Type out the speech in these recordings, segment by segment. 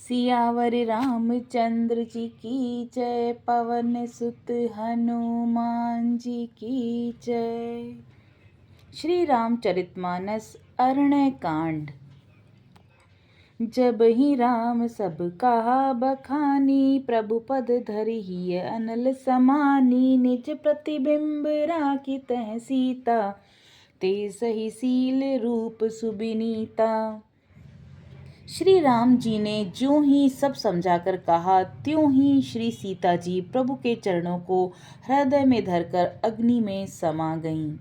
सियावर रामचंद्र जी की जय, पवन सुत हनुमान जी की जय। श्री रामचरितमानस अरण्य कांड। जब ही राम सब कहा बखानी, प्रभु पद धरिहि अनल समानी। निज प्रतिबिंब राखी तह सीता, ते सही सील रूप सुबिनीता। श्री राम जी ने ज्यों ही सब समझाकर कहा, त्यों ही श्री सीता जी प्रभु के चरणों को हृदय में धरकर अग्नि में समा गईं।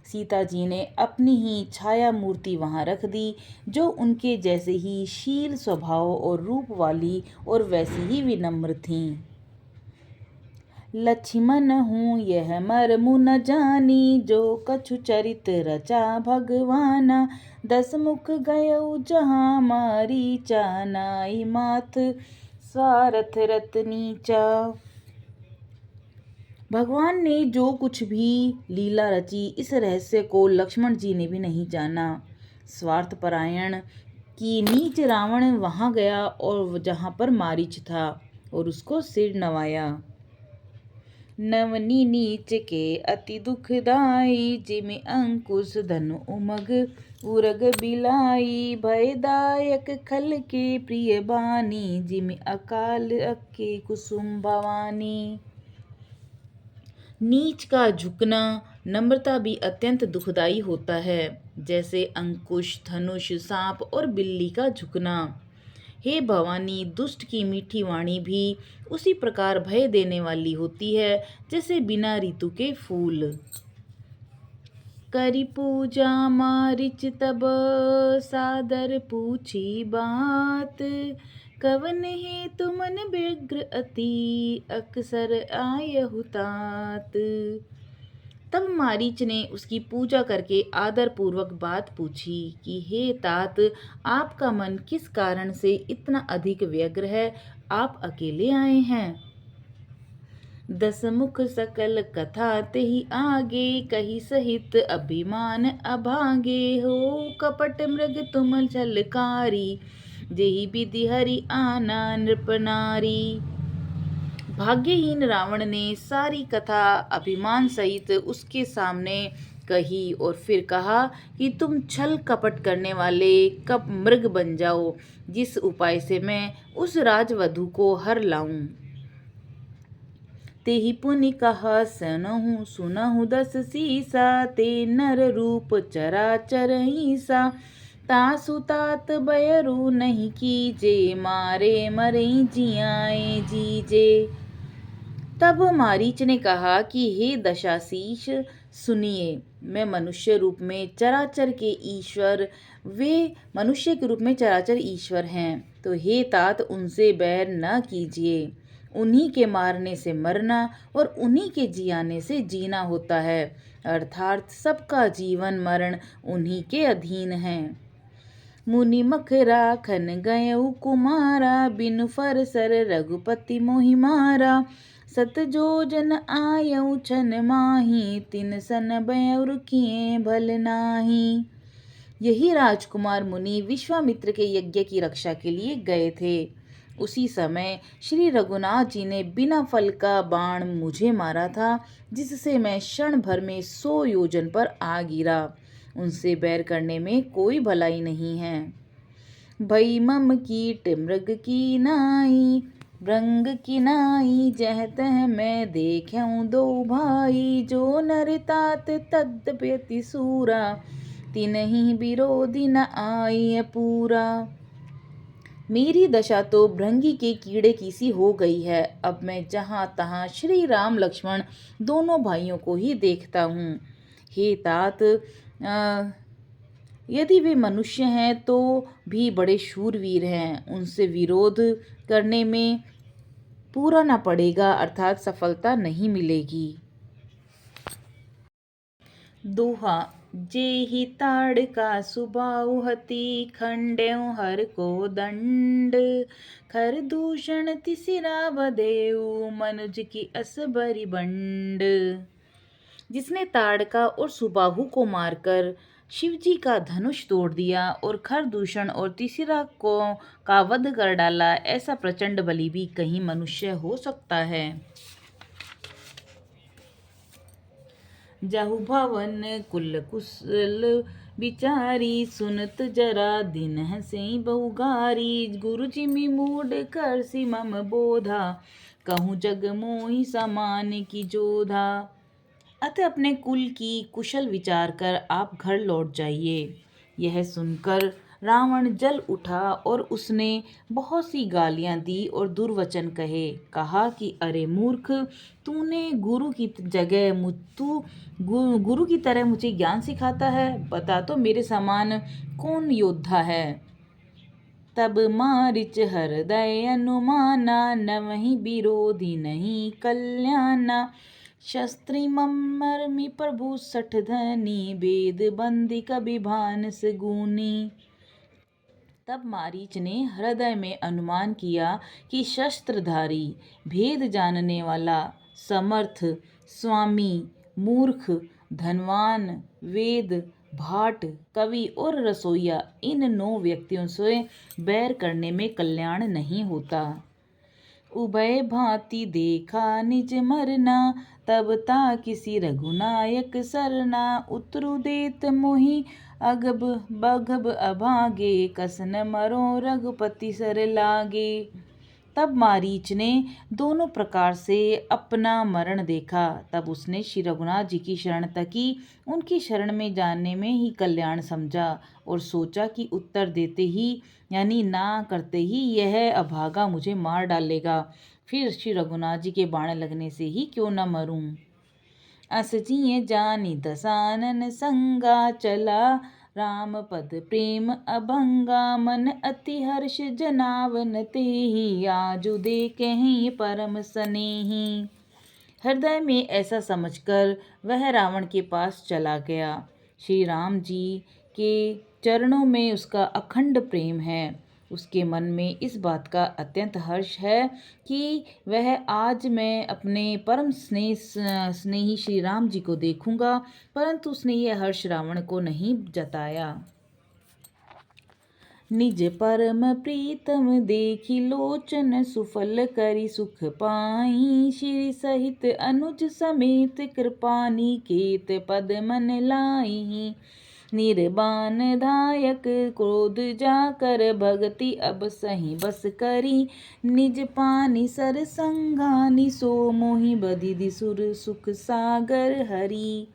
सीता जी ने अपनी ही छाया मूर्ति वहां रख दी, जो उनके जैसे ही शील स्वभाव और रूप वाली और वैसी ही विनम्र थीं। लक्ष्मण हूँ यह मर्मु न जानी, जो कछु चरित रचा भगवाना। 10 मुख गयउ जहाँ मारीचा, नाई माथ स्वार्थ रत नीचा। भगवान ने जो कुछ भी लीला रची, इस रहस्य को लक्ष्मण जी ने भी नहीं जाना। स्वार्थपरायण की नीच रावण वहां गया और जहां पर मारीच था और उसको सिर नवाया। नवनी नीच के अति दुखदाई, जिमि अंकुश धनु उमग उरग बिलाई। भयदायक खल के प्रिय बानी, जिमि अकाल अक्के कुसुम भवानी। नीच का झुकना नम्रता भी अत्यंत दुखदाई होता है, जैसे अंकुश, धनुष, सांप और बिल्ली का झुकना। हे भवानी, दुष्ट की मीठी वाणी भी उसी प्रकार भय देने वाली होती है, जैसे बिना ऋतु के फूल। करी पूजा मारिच तब सादर पूछी बात, कवन हे तुमन व्यग्र अति, अक्सर आयहु तात। तब मारीच ने उसकी पूजा करके आदर पूर्वक बात पूछी कि हे तात, आपका मन किस कारण से इतना अधिक व्यग्र है, आप अकेले आए हैं। 10 मुख सकल कथा तेहि आगे, कही सहित अभिमान अभागे। हो कपट मृग तुम छलकारी, जेहि विधि हरि आना नृप नारी। भाग्यहीन रावण ने सारी कथा अभिमान सहित उसके सामने कही और फिर कहा कि तुम छल कपट करने वाले कब मृग बन जाओ, जिस उपाय से मैं उस राजवधू को हर लाऊं। तेहि पुनि कहा सुनहु सुनहु 10 सीसा, ते नर रूप चराचर ईसा। तासु तात बयरु नहीं कीजे, मारे मरई जियाए जीजे। तब मारीच ने कहा कि हे दशासीष, सुनिए, मैं मनुष्य रूप में चराचर के ईश्वर, वे मनुष्य के रूप में चराचर ईश्वर हैं, तो हे तात उनसे बैर न कीजिए। उन्हीं के मारने से मरना और उन्हीं के जियाने से जीना होता है, अर्थात सबका जीवन मरण उन्हीं के अधीन है। मुनि मख राखन गयउ कुमारा, बिनु फरसर रघुपति मोहि मारा। 7 जोजन आयउ छन माही, तिन सन बयउर किए भल नाही। यही राजकुमार मुनि विश्वामित्र के यज्ञ की रक्षा के लिए गए थे। उसी समय श्री रघुनाथ जी ने बिना फल का बाण मुझे मारा था, जिससे मैं क्षण भर में 100 योजन पर आ गिरा। उनसे बैर करने में कोई भलाई नहीं है। भई मम कीट मृग की नाई, भृंग की नाई, जह तह मैं देखऊं 2 भाई। जो नर तात तद्यपि सूरा, तिनहि विरोधी न आई पूरा। मेरी दशा तो भृंगी के कीड़े की सी हो गई है। अब मैं जहाँ तहाँ श्री राम लक्ष्मण दोनों भाइयों को ही देखता हूँ। हे तात, यदि वे मनुष्य हैं तो भी बड़े शूरवीर हैं, उनसे विरोध करने में पूरा न पड़ेगा, अर्थात सफलता नहीं मिलेगी। दोहा। जेहि ताड़का सुबाहु हति, खंडेउ हर को दंड। खर दूषण तिसिरा बधेउ, मनुज की अस बरी बंड। जिसने ताड़का और सुबाहु को मारकर शिवजी का धनुष तोड़ दिया और खरदूषण और तीसरा को का वध कर डाला। ऐसा प्रचंड बलि भी कहीं मनुष्य हो सकता है। जाहु भवन कुल कुशल बिचारी, सुनत जरा दिन हंसे बहुगारी। गुरु जिमि मूड कर सी मम बोधा, कहूँ जग मोहि समान की जोधा। अतः अपने कुल की कुशल विचार कर आप घर लौट जाइए। यह सुनकर रावण जल उठा और उसने बहुत सी गालियां दी और दुर्वचन कहे। कहा कि अरे मूर्ख, तूने गुरु की जगह तू गुरु की तरह मुझे ज्ञान सिखाता है। बता तो मेरे समान कौन योद्धा है। तब मारिच हृदय अनुमाना, न वही विरोधी नहीं कल्याणा। शस्त्री मर्मि प्रभु सठ धनी, वेद बंदी कबि भानस गुनी। तब मारीच ने हृदय में अनुमान किया कि शस्त्रधारी, भेद जानने वाला, समर्थ, स्वामी, मूर्ख, धनवान, वेद, भाट, कवि और रसोइया, इन 9 व्यक्तियों से बैर करने में कल्याण नहीं होता। उभय भांति देखा निज मरना, तब ता किसी रघुनायक सरना। उतरु देत मोहि अगब बगब अभागे, कसन मरो रघुपति सर लागे। तब मारीच ने दोनों प्रकार से अपना मरण देखा। तब उसने श्री रघुनाथ जी की शरण तकी। उनकी शरण में जाने में ही कल्याण समझा और सोचा कि उत्तर देते ही यानी ना करते ही यह अभागा मुझे मार डालेगा, फिर श्री रघुनाथ जी के बाण लगने से ही क्यों न मरूं। अस जिय जानी दसानन संगा, चला राम पद प्रेम अभंगा। मन अति हर्ष जनावन तेहि, आजु देखहि परम स्नेही। हृदय में ऐसा समझकर वह रावण के पास चला गया। श्री राम जी के चरणों में उसका अखंड प्रेम है। उसके मन में इस बात का अत्यंत हर्ष है कि वह आज मैं अपने परम स्नेही श्री राम जी को देखूंगा, परंतु उसने यह हर्ष रावण को नहीं जताया। निज परम प्रीतम देखी लोचन, सुफल करी सुख पाई। श्री सहित अनुज समेत कृपा निकेत, पद मन लाई। निर्बान धायक क्रोध जाकर, भगति अब सही बस करी। निज पानी सर संगानी, सो मोहि बधिधि सुर सुख सागर हरि।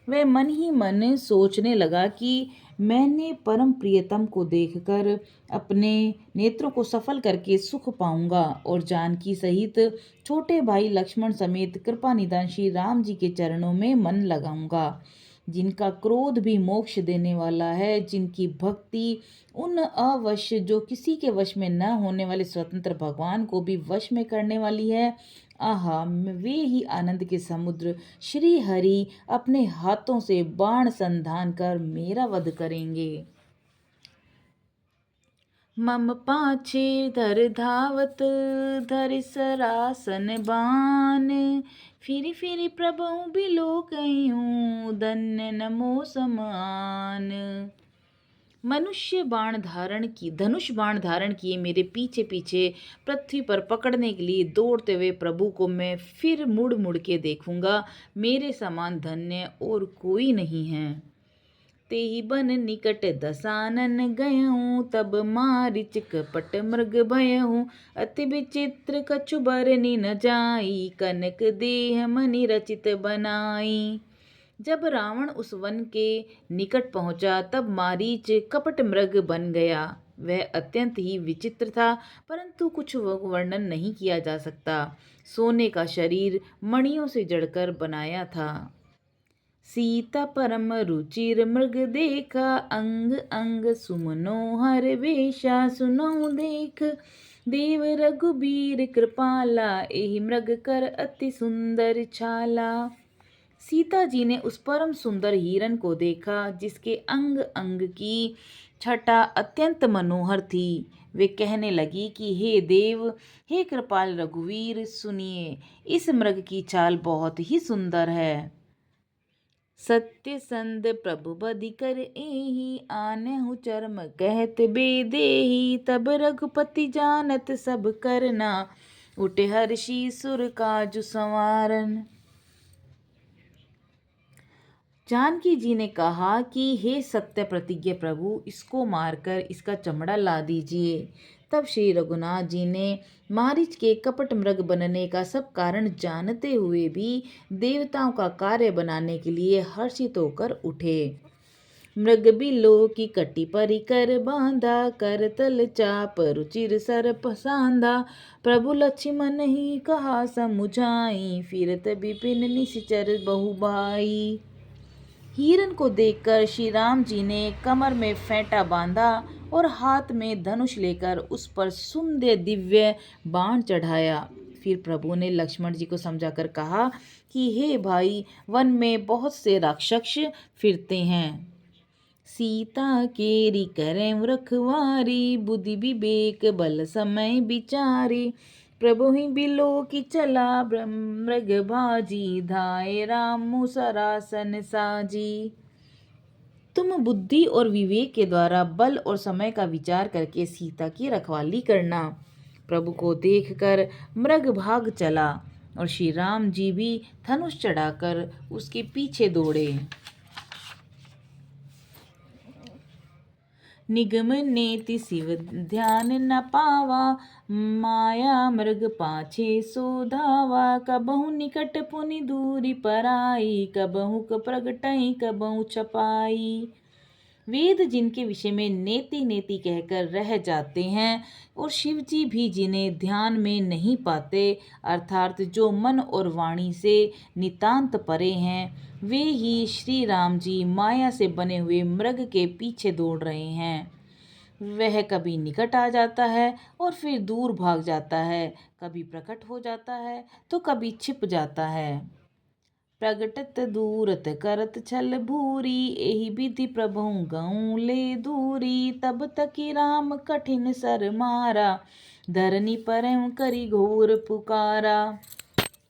वह मन ही मन सोचने लगा कि मैंने परम प्रियतम को देखकर अपने नेत्रों को सफल करके सुख पाऊंगा और जानकी सहित छोटे भाई लक्ष्मण समेत कृपा निधान श्री राम जी के चरणों में मन लगाऊंगा, जिनका क्रोध भी मोक्ष देने वाला है, जिनकी भक्ति उन अवश्य जो किसी के वश में न होने वाले स्वतंत्र भगवान को भी वश में करने वाली है। आहा, वे ही आनंद के समुद्र श्री हरि अपने हाथों से बाण संधान कर मेरा वध करेंगे। मम पाछे धर धावत, धर सरासन बान। फिरि फिरि प्रभु बिलो कहियूं, धन्य नमो समान। धनुष बाण धारण किए मेरे पीछे पीछे पृथ्वी पर पकड़ने के लिए दौड़ते हुए प्रभु को मैं फिर मुड़ मुड़ के देखूंगा। मेरे समान धन्य और कोई नहीं है। तेहि बन निकट दसानन गयहूँ, तब मारिच कपट मृग भयहूँ। अति विचित्र कछु बरनि न जाई, कनक देह मनि रचित बनाई। जब रावण उस वन के निकट पहुंचा तब मारीच कपट मृग बन गया। वह अत्यंत ही विचित्र था, परंतु कुछ वर्णन नहीं किया जा सकता। सोने का शरीर मणियों से जड़कर बनाया था। सीता परम रुचिर मृग देखा, अंग अंग सुमनोहर वेशा। सुनहु देख देव रघुबीर कृपाला, एहि मृग कर अति सुंदर छाला। सीता जी ने उस परम सुंदर हिरण को देखा, जिसके अंग अंग की छटा अत्यंत मनोहर थी। वे कहने लगी कि हे देव, हे कृपाल रघुवीर, सुनिए, इस मृग की चाल बहुत ही सुंदर है। सत्य संद प्रभु बदि कर एही, आनहु चर्म कहत बेदेही। तब रघुपति जानत सब करना, उठे हर्षि सुर काजु संवारन। जानकी जी ने कहा कि हे सत्य प्रतिज्ञ प्रभु, इसको मारकर इसका चमड़ा ला दीजिए। तब श्री रघुनाथ जी ने मारीच के कपट मृग बनने का सब कारण जानते हुए भी देवताओं का कार्य बनाने के लिए हर्षित होकर उठे। मृग बिलो की कटी परिकर बांधा, कर तल चाप रुचिर सर पसांधा। प्रभु लक्ष्मण ही कहा समुझाई, फिरत विपिन निश्चर बहु भाई। हिरण को देखकर श्री राम जी ने कमर में फेंटा बांधा और हाथ में धनुष लेकर उस पर सुंदर दिव्य बाण चढ़ाया। फिर प्रभु ने लक्ष्मण जी को समझाकर कहा कि हे भाई, वन में बहुत से राक्षस फिरते हैं। सीता केरी करें रखवारी, बुद्धि विवेक बल समय विचारी। प्रभु ही बिलो की चला, मृग भाजी धाये राम सरासन साजी। तुम बुद्धि और विवेक के द्वारा बल और समय का विचार करके सीता की रखवाली करना। प्रभु को देखकर मृग भाग चला और श्री राम जी भी धनुष चढ़ाकर उसके पीछे दौड़े। निगम नेति शिव ध्यान न पावा, माया मृग पाछे सो धावा। कबहु निकट पुनि दूरी पराई, कबहु प्रगटई कबहु छपाई। वेद जिनके विषय में नेति नेति कहकर रह जाते हैं और शिव जी भी जिन्हें ध्यान में नहीं पाते, अर्थात जो मन और वाणी से नितांत परे हैं, वे ही श्री राम जी माया से बने हुए मृग के पीछे दौड़ रहे हैं। वह कभी निकट आ जाता है और फिर दूर भाग जाता है, कभी प्रकट हो जाता है तो कभी छिप जाता है। प्रगटत दूरत करत छल भूरी, एहि विधि प्रभु गऊ ले दूरी। तब तकी राम कठिन सर मारा, धरनी परम करी घोर पुकारा।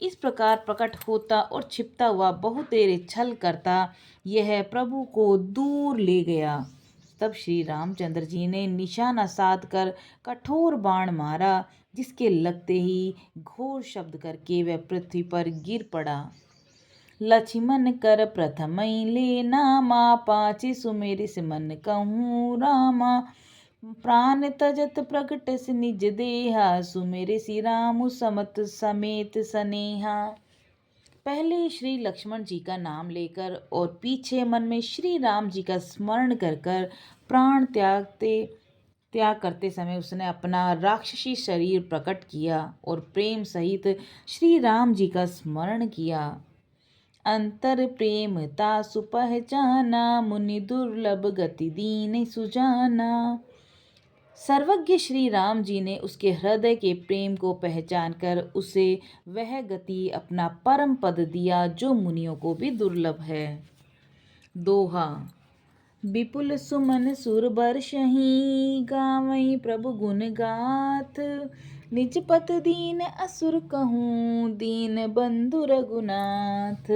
इस प्रकार प्रकट होता और छिपता हुआ बहुत तेरे छल करता यह प्रभु को दूर ले गया। तब श्री रामचंद्र जी ने निशाना साध कर कठोर बाण मारा, जिसके लगते ही घोर शब्द करके वह पृथ्वी पर गिर पड़ा। लक्ष्मण कर प्रथमई ले नामा, पाछे सुमेरिस मन कहूँ रामा। प्राण तजत प्रगट से निज देहा, सुमेरे श्री राम समत समेत सनेहा। पहले श्री लक्ष्मण जी का नाम लेकर और पीछे मन में श्री राम जी का स्मरण कर कर प्राण त्याग करते समय उसने अपना राक्षसी शरीर प्रकट किया और प्रेम सहित श्री राम जी का स्मरण किया। अंतर प्रेम तासु पहचाना, मुनि दुर्लभ गति दीन सुजाना। सर्वज्ञ श्री राम जी ने उसके हृदय के प्रेम को पहचान कर उसे वह गति अपना परम पद दिया जो मुनियों को भी दुर्लभ है। दोहा। विपुल सुमन सुर बरसहि, गावई प्रभु गुण गाथ। निज पत दीन असुर कहूँ, दीन बंधु रघुनाथ।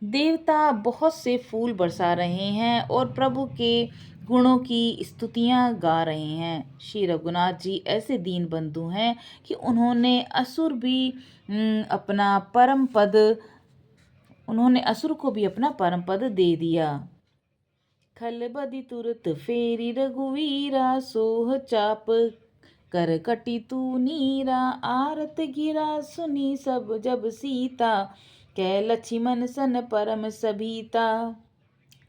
देवता बहुत से फूल बरसा रहे हैं और प्रभु के गुणों की स्तुतियां गा रहे हैं। श्री रघुनाथ जी ऐसे दीन बंधु हैं कि उन्होंने असुर को भी अपना परम पद दे दिया। खल बदि तुरत फेरी रघुवीरा, सोह चाप कर कटी तू नीरा। आरत गिरा सुनी सब जब सीता, कै लक्ष्मण सन परम सभीता।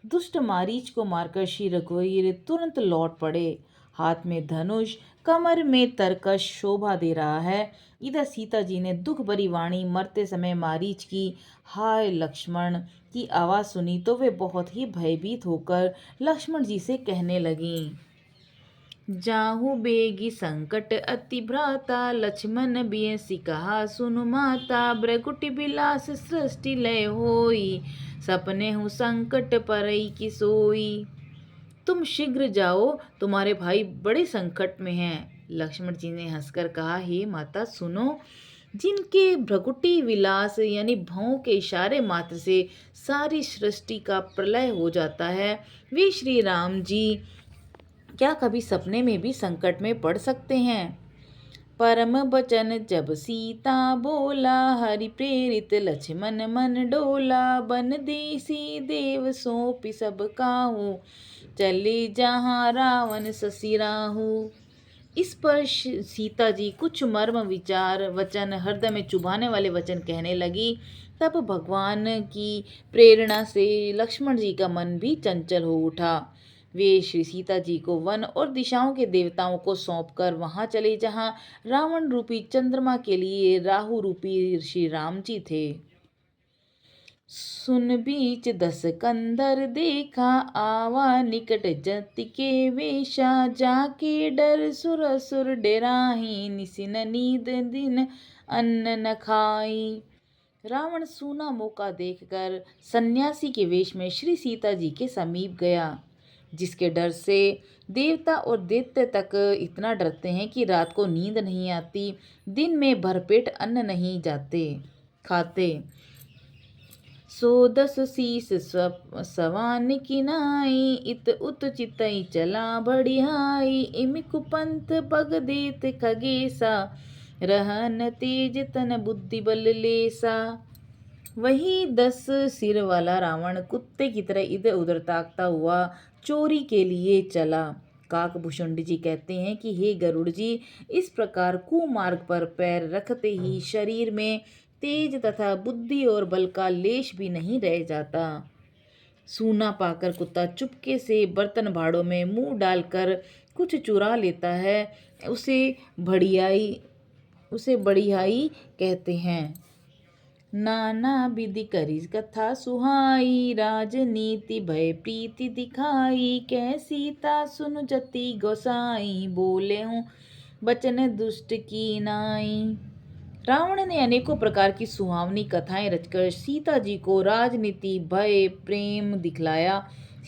दुष्ट मारीच को मारकर श्री रघुवीर तुरंत लौट पड़े। हाथ में धनुष, कमर में तरकश शोभा दे रहा है। इधर सीता जी ने दुख भरी वाणी मरते समय मारीच की हाय लक्ष्मण की आवाज़ सुनी तो वे बहुत ही भयभीत होकर लक्ष्मण जी से कहने लगीं। जाहु बेगी संकट अति भ्राता, लक्ष्मण बियसि कहा सुनु माता। भृगुटि बिलास सृष्टि लय होई, सपने हूँ संकट परई की सोई। तुम शीघ्र जाओ, तुम्हारे भाई बड़े संकट में हैं। लक्ष्मण जी ने हंसकर कहा, हे माता सुनो, जिनके भ्रकुटी विलास यानी भौं के इशारे मात्र से सारी सृष्टि का प्रलय हो जाता है, वे श्री राम जी क्या कभी सपने में भी संकट में पड़ सकते हैं? परम बचन जब सीता बोला, हरि प्रेरित लक्ष्मण मन डोला, बन देसी देव सौंपी सब काहू, चले जहाँ रावण ससि राहू। इस पर सीता जी कुछ मर्म विचार वचन, हृदय में चुभाने वाले वचन कहने लगी। तब भगवान की प्रेरणा से लक्ष्मण जी का मन भी चंचल हो उठा। वे श्री सीता जी को वन और दिशाओं के देवताओं को सौंपकर वहां चले जहां रावण रूपी चंद्रमा के लिए राहु रूपी श्री राम जी थे। सुन बीच दस कंदर देखा, आवा निकट जति के वेशा, जाके डर सुर असुर डेराही, निसिन नींद दिन अन्न न खाई। रावण सूना मौका देखकर सन्यासी के वेश में श्री सीता जी के समीप गया, जिसके डर से देवता और दैत्य तक इतना डरते हैं कि रात को नींद नहीं आती, दिन में भरपेट अन्न नहीं जाते खाते। सो दस शीस सवान किनाई, इत उत चितई चला बढ़ियाई, इम कुपंथ पग देत खगेसा, रहन तेज तन बुद्धि बल लेसा। वही 10 सिर वाला रावण कुत्ते की तरह इधर उधर ताकता हुआ चोरी के लिए चला। काकभूषुंड जी कहते हैं कि हे गरुड़ जी, इस प्रकार कुमार्ग पर पैर रखते ही शरीर में तेज तथा बुद्धि और बल का लेश भी नहीं रह जाता। सूना पाकर कुत्ता चुपके से बर्तन भाड़ों में मुंह डालकर कुछ चुरा लेता है, उसे बढ़ियाई कहते हैं। नाना विधि करी कथा सुहाई, राजनीति भय प्रीति दिखाई, कै सीता सुन जति गोसाई, बोले हूँ बचन दुष्ट की नाई। रावण ने अनेकों प्रकार की सुहावनी कथाएं रचकर सीता जी को राजनीति भय प्रेम दिखलाया।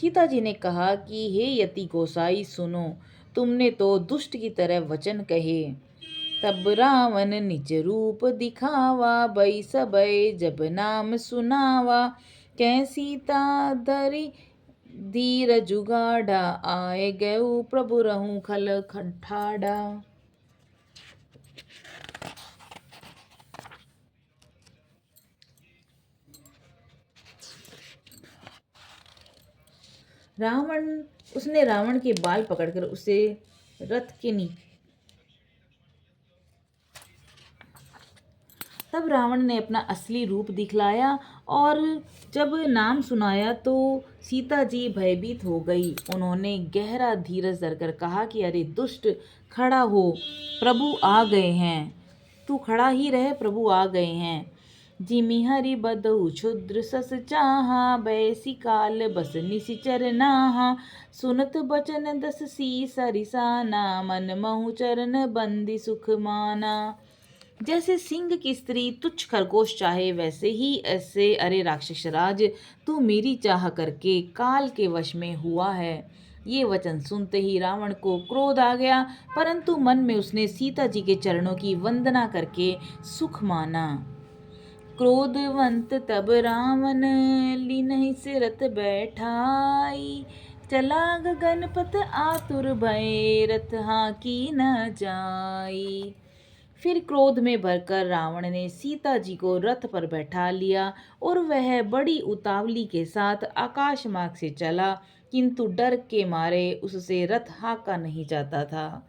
सीता जी ने कहा कि हे यति गोसाई सुनो, तुमने तो दुष्ट की तरह वचन कहे। तब रावण निज रूप दिखावा, भई सबय जब नाम सुनावा, कै सीता धरि धीर जुगाड़ा, आए गऊ प्रभु रहूं खल ठाड़ा। उसने रावण के बाल पकड़कर उसे रथ के नीचे तब रावण ने अपना असली रूप दिखलाया और जब नाम सुनाया तो सीता जी भयभीत हो गई। उन्होंने गहरा धीरज धरकर कहा कि अरे दुष्ट, खड़ा हो, प्रभु आ गए हैं। तू खड़ा ही रहे, प्रभु आ गए हैं। जिमि हरि बदहु क्षुद्र सस चाहा, बैसी काल बस निशिचर नाहा, सुनत बचन दस शीस हरिसाना, मन महु चरण बंदी सुख माना। जैसे सिंह की स्त्री तुच्छ खरगोश चाहे, वैसे ही ऐसे अरे राक्षस राज, तू मेरी चाह करके काल के वश में हुआ है। ये वचन सुनते ही रावण को क्रोध आ गया, परंतु मन में उसने सीता जी के चरणों की वंदना करके सुख माना। क्रोधवंत तब रावण लीन्हि सिरत बैठाई, चला गगनपथ आतुर भय, रथ हांकी न जाई। फिर क्रोध में भरकर रावण ने सीता जी को रथ पर बैठा लिया और वह बड़ी उतावली के साथ आकाश मार्ग से चला, किंतु डर के मारे उससे रथ हाँका नहीं जाता था।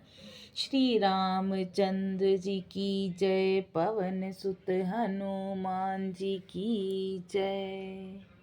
श्री रामचंद्र जी की जय, पवन सुत हनुमान जी की जय।